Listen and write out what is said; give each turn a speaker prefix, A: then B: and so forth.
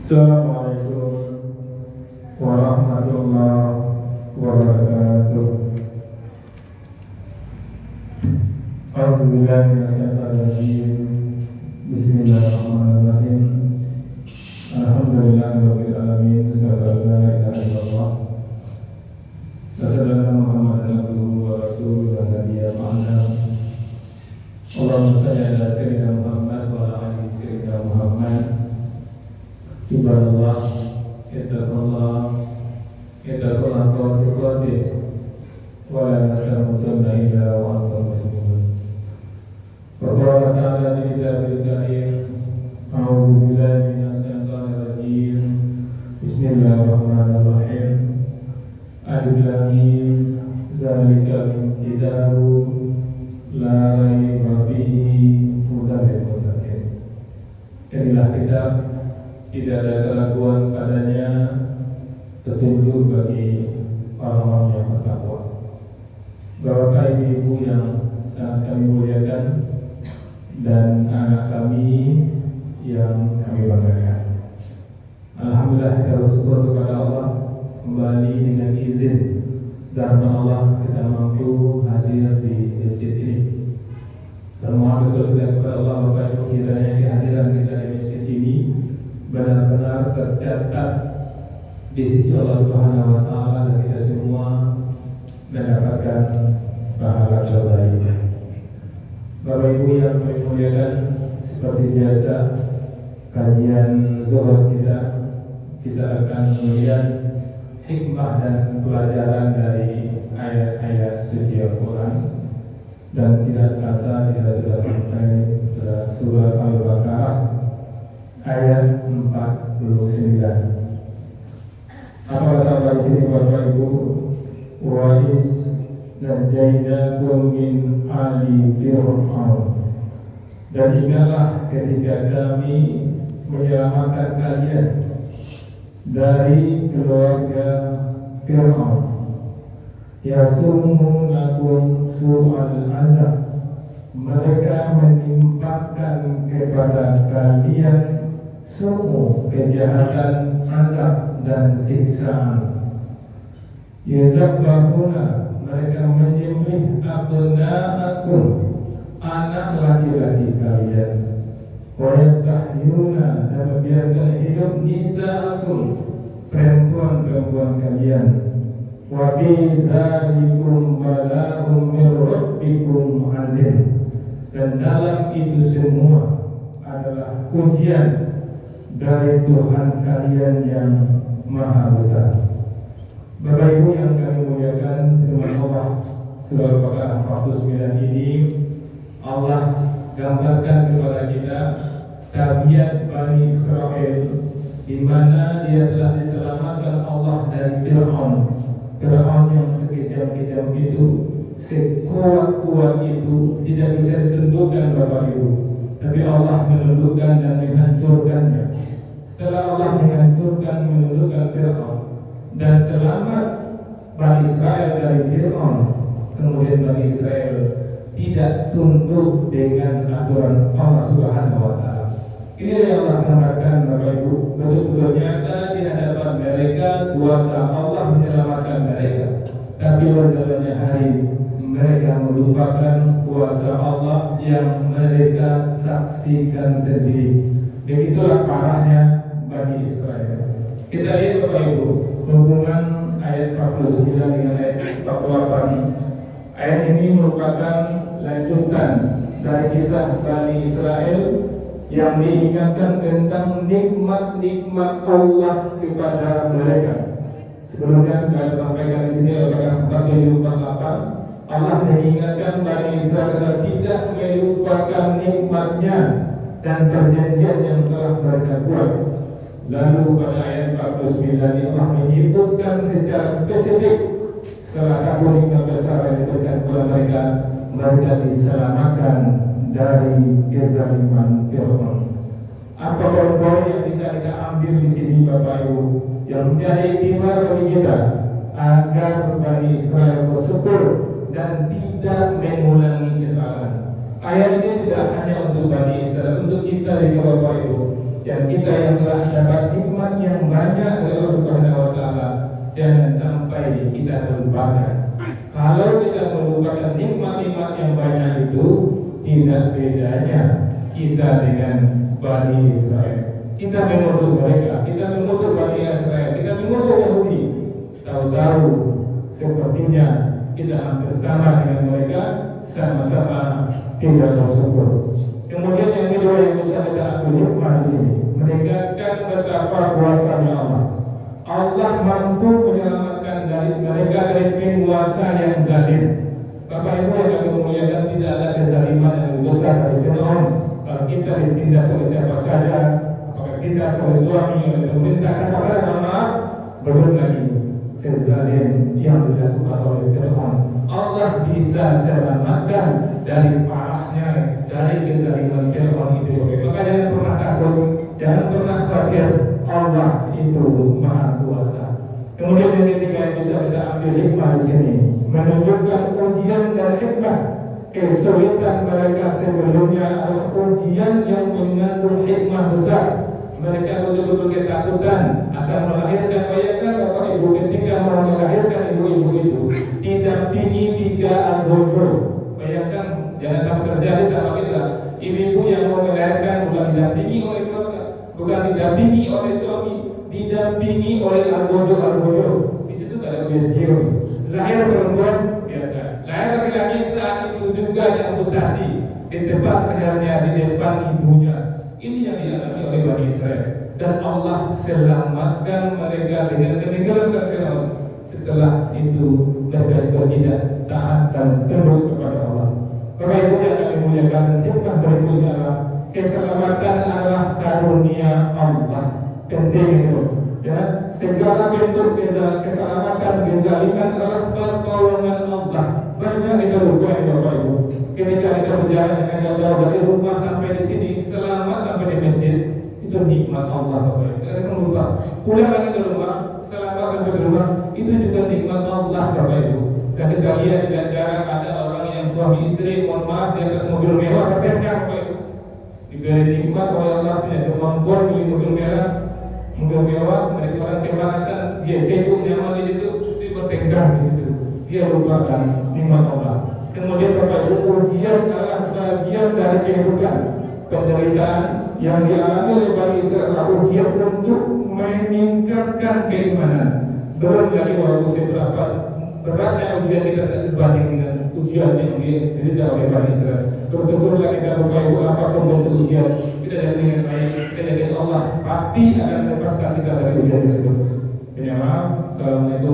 A: Assalamualaikum warahmatullahi wabarakatuh. Alhamdulillah Bismillahirrahmanirrahim. Alhamdulillahirabbil alamin. Sallallahu alaihi wasallam. Assalamualaikum warahmatullahi wabarakatuh. Allahumma shalli ala sayyidina Muhammad wa ala ali sayyidina Muhammad. Ibadallah, ittaqullah tuqatih wa la tamutunna illa wa antum muslimun. Wa qala ta'ala fi kitabil karim, a'udzu billahi minasy syaithanir rajim. Bismillahirrahmanirrahim. Alif lam mim, zalikal kitabu la raiba fihi hudan lil muttaqin. Inilah kitab, tidak ada keraguan padanya, petunjuk bagi orang-orang yang bertakwa. Bapak ibu yang sangat kami muliakan dan anak kami yang kami banggakan, alhamdulillah kita bersyukur kepada Allah kembali dengan izin dan Allah kita mampu hadir di masjid ini. Dan mohon betul kepada Allah Bapak Ibu kiranya kehadiran kita di masjid ini benar-benar tercatat di sisi Allah Subhanahu wa taala dan kita semua mendapatkan pahala terbaik. Bapak Ibu yang kami muliakan, seperti biasa kajian zuhur kita akan melihat hikmah dan pelajaran dari ayat-ayat suci Al-Quran, dan tidak terasa kita sudah sampai ke surah Al-Baqarah ayat 49. Apa kata di sini Bapak Ibu? Wa is najainakum min ali fir'aun. Dan ingatlah ketika kami menyelamatkan kalian dari keluarga Fir'aun. Yasumunakum su'al azab. Mereka menimpakan kepada kalian su'u, kejahatan, azab dan siksaan. Yuzabbahuna, mereka menyembelih abna'akum, anak laki-laki kalian. Wa yastahyuna, dan membiarkan hidup nisa'akum, perempuan-perempuan kalian. Wa fi zalikum bala'um min rabbikum azim. Dan dalam itu semua adalah ujian dari Tuhan kalian yang maha besar. Bapak Ibu yang kami muliakan, firman Allah surah Al-Baqarah 49 ini Allah gambarkan kepada kita tabiat Bani Israel, di mana dia telah diselamatkan Allah dari Fir'aun yang sekejam-kejam itu, sekuat-kuat itu, tidak bisa ditentukan Bapak Ibu, tapi Allah menentukan dan menghancurkannya. Setelah Allah menghancurkan, menentukan Fir'aun dan selamat Bani Israel dari Fir'aun, kemudian Bani Israel tidak tunduk dengan aturan Allah Subhanahu wa taala. Inilah yang Allah gambarkan Bapak Ibu, betul-betul nyata di hadapan mereka kuasa Allah menyelamatkan mereka. Tapi berjalannya hari mereka melupakan kuasa Allah yang mereka saksikan sendiri. Begitulah parahnya Bani Israel. Kita lihat Bapak Ibu hubungan ayat 49 dengan ayat 48. Ayat ini merupakan lanjutan dari kisah Bani Israel yang diingatkan tentang nikmat-nikmat Allah kepada mereka. Sebelumnya sudah disampaikan di sini Al-Baqarah 47-48. Allah mengingatkan Bani Israel agar tidak melupakan nikmatnya dan perjanjian yang telah mereka buat. Lalu pada ayat 49 Allah menyebutkan secara spesifik salah satu nikmat besar yang diberikan kepada mereka, mereka diselamatkan dari kezaliman Fir'aun. Apa poin-poin yang bisa kita ambil di sini Bapak Ibu yang menjadi iktibar bagi kita agar Bani Israel bersyukur dan tidak mengulangi kesalahan. Ayat ini tidak hanya untuk Bani Israel, untuk kita juga Bapak Ibu. Dan kita yang telah dapat nikmat yang banyak dari Allah Subhanahu wa taala, jangan sampai kita melupakan. Kalau kita melupakan nikmat-nikmat yang banyak itu, tidak bedanya kita dengan Bani Israel. Kita mengutuk mereka, kita mengutuk Bani Israel, kita mengutuk Yahudi. Tahu-tahu sepertinya kita hampir sama dengan mereka, sama-sama tidak bersyukur. Kemudian yang kedua yang bisa kita ambil hikmah di sini, menegaskan betapa kuasanya Allah. Allah mampu menyelamatkan dari mereka dari penguasa yang zalim. Bapak Ibu yang kami muliakan, tidak ada kezaliman yang lebih besar dari Fir'aun. Kalau kita ditindas oleh siapa saja, apakah kita oleh suami, oleh pemerintah, siapa saja, maaf, belum lagi kezalim yang dilakukan oleh Fir'aun. Allah bisa selamatkan dari parahnya, dari kezaliman Fir'aun itu. Maka jangan pernah takut, jangan pernah khawatir. Allah itu Maha Kuasa. Kemudian yang ketiga yang bisa kita ambil hikmah di sini, menunjukkan ujian dan hikmah. Kesulitan mereka sebelumnya adalah ujian yang mengandung hikmah besar. Mereka betul-betul ketakutan asal melahirkan. Bayangkan Bapak Ibu ketika mau melahirkan ibu-ibu itu didampingi 3 anggota. Bayangkan jangan sampai terjadi sama kita. Ibu-ibu yang mau melahirkan bukan didampingi oleh keluarga, bukan didampingi oleh suami, didampingi oleh anggota-anggota. Di situ tidak ada miskin. Lahir perempuan, biarkan. Lahir laki-laki saat itu juga diamputasi, ditebas lehernya di depan ibunya. Ini yang dialami oleh Bani Israel. Dan Allah selamatkan mereka dengan meninggalkan Fir'aun. Setelah itu mereka juga tidak taat dan tunduk kepada Allah. Bapak Ibu yang kami muliakan, hikmah berikutnya adalah keselamatan adalah karunia Allah. Penting itu. Ya, segala bentuk keselamatan, kezaliman adalah pertolongan Allah. Banyak kita lupa ya Bapak Ibu. Ketika kita berjalan dengan jauh dari rumah sampai di sini, selamat sampai di masjid, itu nikmat Allah Bapak Ibu. Kita lupa. Pulang lagi ke rumah, selamat sampai di rumah, itu juga nikmat Allah Bapak Ibu. Dan kita lihat tidak jarang ada orang yang suami istri, mohon maaf, di atas mobil mewah, bertengkar Bapak Ibu. Diberi nikmat oleh Allah, punya kemampuan beli mobil mewah, mereka orang kepanasan, dia sibuk nyaman di situ, dia bertengkar di situ. Dia lupakan nikmat Allah. Kemudian Bapak Ibu, ujian adalah bagian dari kehidupan. Penderitaan yang dialami oleh Bani Israel ujian untuk meningkatkan keimanan. Belum lagi walaupun seberapa beratnya ujian kita tidak sebanding dengan ujian yang diderita oleh Bani Israel. Bersyukurlah kita Bapak Ibu, apapun bentuk ujian kita jadi dengan baik, kita jadi Allah pasti akan melepaskan kita dari ujian tersebut. Maaf. Assalamualaikum